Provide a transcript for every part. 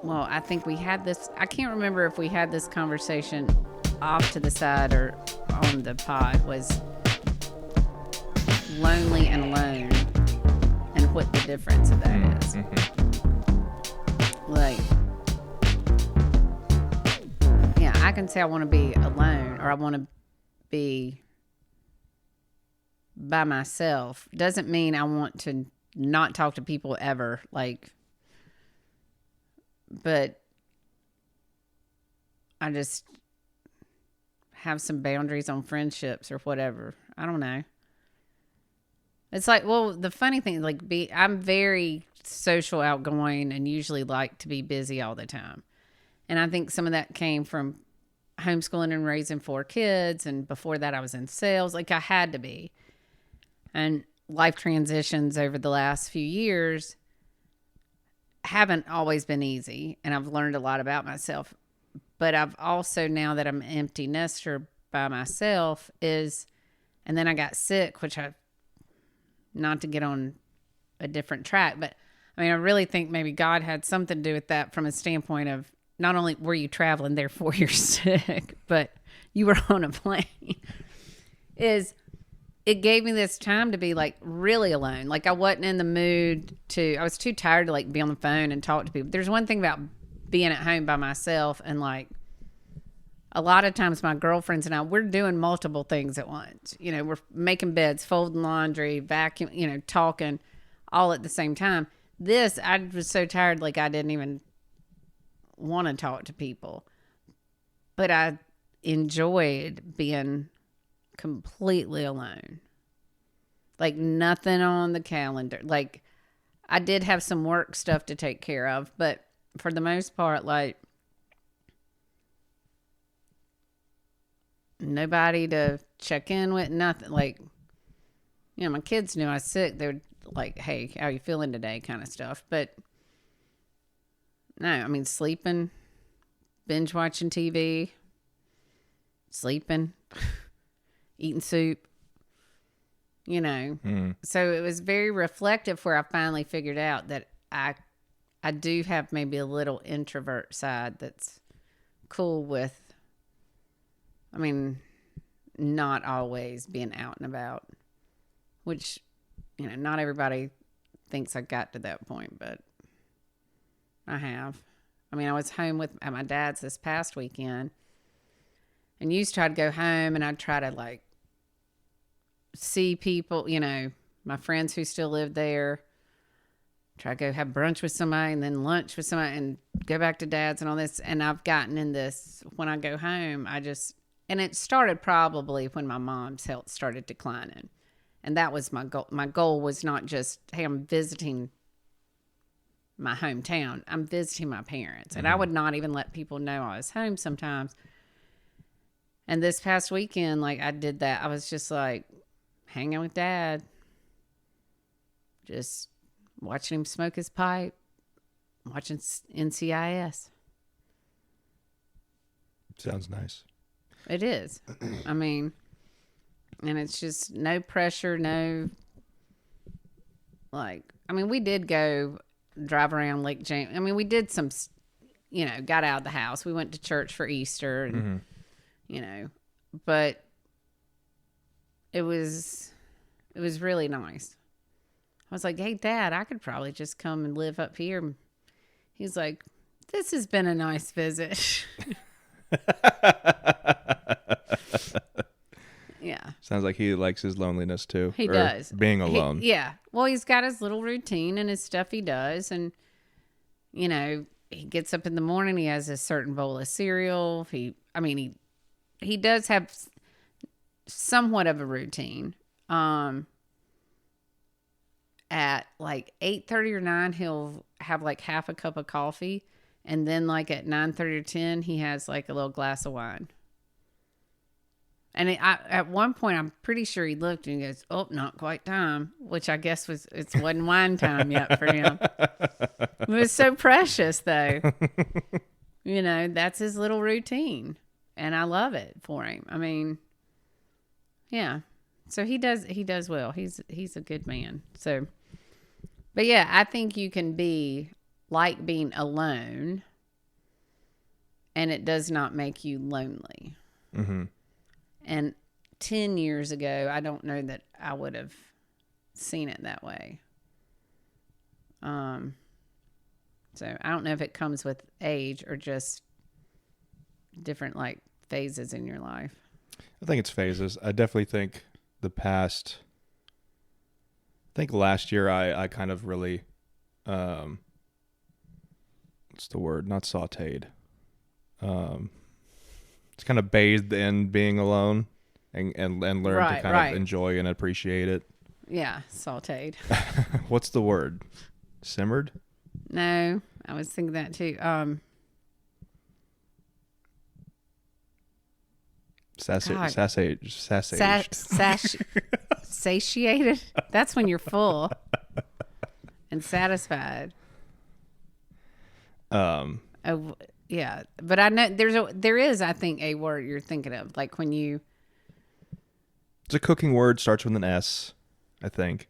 well, I think we had this, I can't remember if we had this conversation off to the side or on the pod, was lonely and alone and what the difference of that is. Like, yeah, I can say I want to be alone or I want to be by myself. Doesn't mean I want to not talk to people ever. Like, but I just have some boundaries on friendships or whatever. I don't know. It's like, well, the funny thing, like, I'm very social, outgoing, and usually like to be busy all the time. And I think some of that came from homeschooling and raising 4 kids. And before that, I was in sales. Like, I had to be. And life transitions over the last few years haven't always been easy. And I've learned a lot about myself. But I've also, now that I'm an empty nester by myself, and then I got sick, which not to get on a different track, but I mean, I really think maybe God had something to do with that from a standpoint of not only were you traveling, therefore you're sick, but you were on a plane. It gave me this time to be like really alone. Like I wasn't in the mood I was too tired to like be on the phone and talk to people. There's one thing about being at home by myself, and like a lot of times my girlfriends and I, we're doing multiple things at once. You know, we're making beds, folding laundry, vacuum, talking all at the same time. I was so tired, like I didn't even want to talk to people. But I enjoyed being completely alone. Like nothing on the calendar. Like I did have some work stuff to take care of, but for the most part, like nobody to check in with, nothing. Like, my kids knew I was sick. They were like, hey, how are you feeling today? Kind of stuff. But no, I mean, sleeping, binge watching TV, sleeping, eating soup, So it was very reflective where I finally figured out that I do have maybe a little introvert side that's cool with, I mean, not always being out and about, which, not everybody thinks I got to that point, but I have. I mean, I was home at my dad's this past weekend, and used to, I'd go home and I'd try to like see people, my friends who still live there, try to go have brunch with somebody and then lunch with somebody and go back to dad's and all this. And I've gotten in this, when I go home, and it started probably when my mom's health started declining. And that was my goal. My goal was not just, hey, I'm visiting my hometown. I'm visiting my parents. And I would not even let people know I was home sometimes. And this past weekend, like I did that. I was just like hanging with dad. Just watching him smoke his pipe. Watching NCIS. Sounds nice. It is. I mean, and it's just no pressure, we did go drive around Lake James. I mean, we did some, got out of the house. We went to church for Easter and, but it was really nice. I was like, hey, Dad, I could probably just come and live up here. He's like, this has been a nice visit. Yeah. Sounds like he likes his loneliness too. He does. Being alone. Yeah. Well, he's got his little routine and his stuff he does. And, he gets up in the morning. He has a certain bowl of cereal. He does have somewhat of a routine. At like 8:30 or 9, he'll have like half a cup of coffee. And then like at 9:30 or 10, he has like a little glass of wine. And at one point, I'm pretty sure he looked and he goes, oh, not quite time, which I guess it wasn't wine time yet for him. It was so precious, though. That's his little routine. And I love it for him. I mean, yeah. So he does well. He's a good man. So, but yeah, I think you can be like being alone and it does not make you lonely. Mm-hmm. And 10 years ago, I don't know that I would have seen it that way. So I don't know if it comes with age or just different like phases in your life. I think it's phases. I definitely think last year I kind of really, what's the word? Not sauteed. It's kind of bathed in being alone and learned to kind of enjoy and appreciate it. Yeah, sauteed. What's the word? Simmered? No, I was thinking that too. Satiated. That's when you're full and satisfied. Oh, yeah, but I know there is I think a word you're thinking of, like when you. It's a cooking word, starts with an S, I think.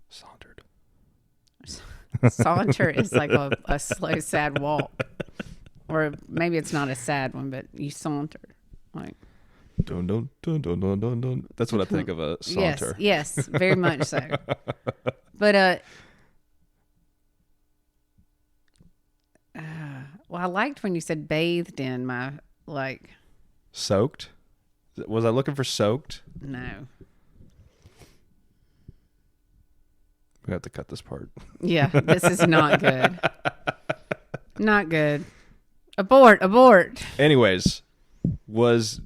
Sauntered. Saunter is like a slow, sad walk. Or maybe it's not a sad one, but you saunter. Like, dun, dun, dun, dun, dun, dun, dun. That's what I think of a saunter. Yes, very much so. But, well, I liked when you said bathed in my, like. Soaked? Was I looking for soaked? No. We have to cut this part. Yeah, this is not good. Not good. Abort. Anyways, was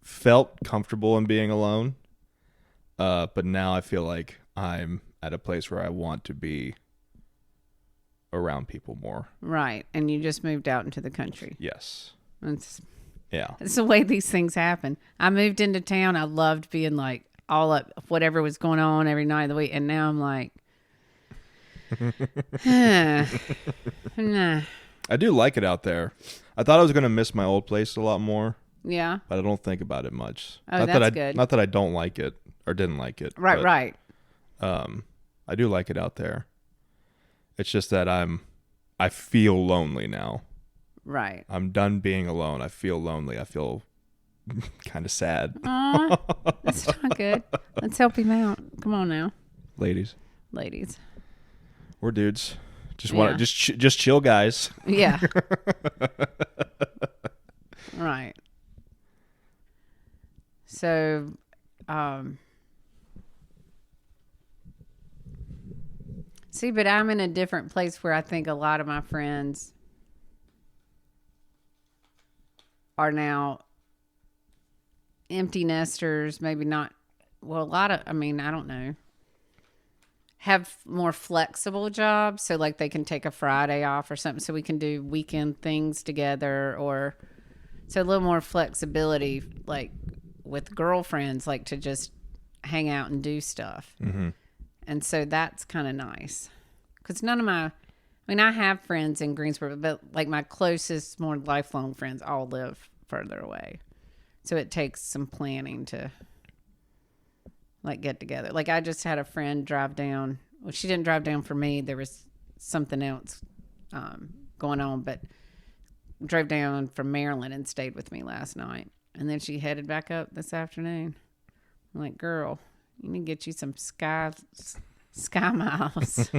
felt comfortable in being alone. But now I feel like I'm at a place where I want to be around people more. Right. And you just moved out into the country. Yes. It's Yeah. It's the way these things happen. I moved into town. I loved being like all up whatever was going on every night of the week. And now I'm like, nah. I do like it out there. I thought I was going to miss my old place a lot more. Yeah. But I don't think about it much. Oh, that's good. Not that I don't like it or didn't like it. Right. I do like it out there. It's just that I feel lonely now. Right. I'm done being alone. I feel lonely. I feel kind of sad. Aw, that's not good. Let's help him out. Come on now. Ladies. We're dudes. Just chill guys. Yeah. Right. So, see, but I'm in a different place where I think a lot of my friends are now empty nesters, maybe not. Well, I don't know. Have more flexible jobs. So like they can take a Friday off or something so we can do weekend things together, or so a little more flexibility, like with girlfriends, like to just hang out and do stuff. Mm-hmm. And so that's kind of nice. Because I have friends in Greensboro, but like my closest, more lifelong friends all live further away. So it takes some planning to like get together. Like I just had a friend drive down. Well, she didn't drive down for me. There was something else going on, but drove down from Maryland and stayed with me last night. And then she headed back up this afternoon. I'm like, girl, you need to get you some sky miles.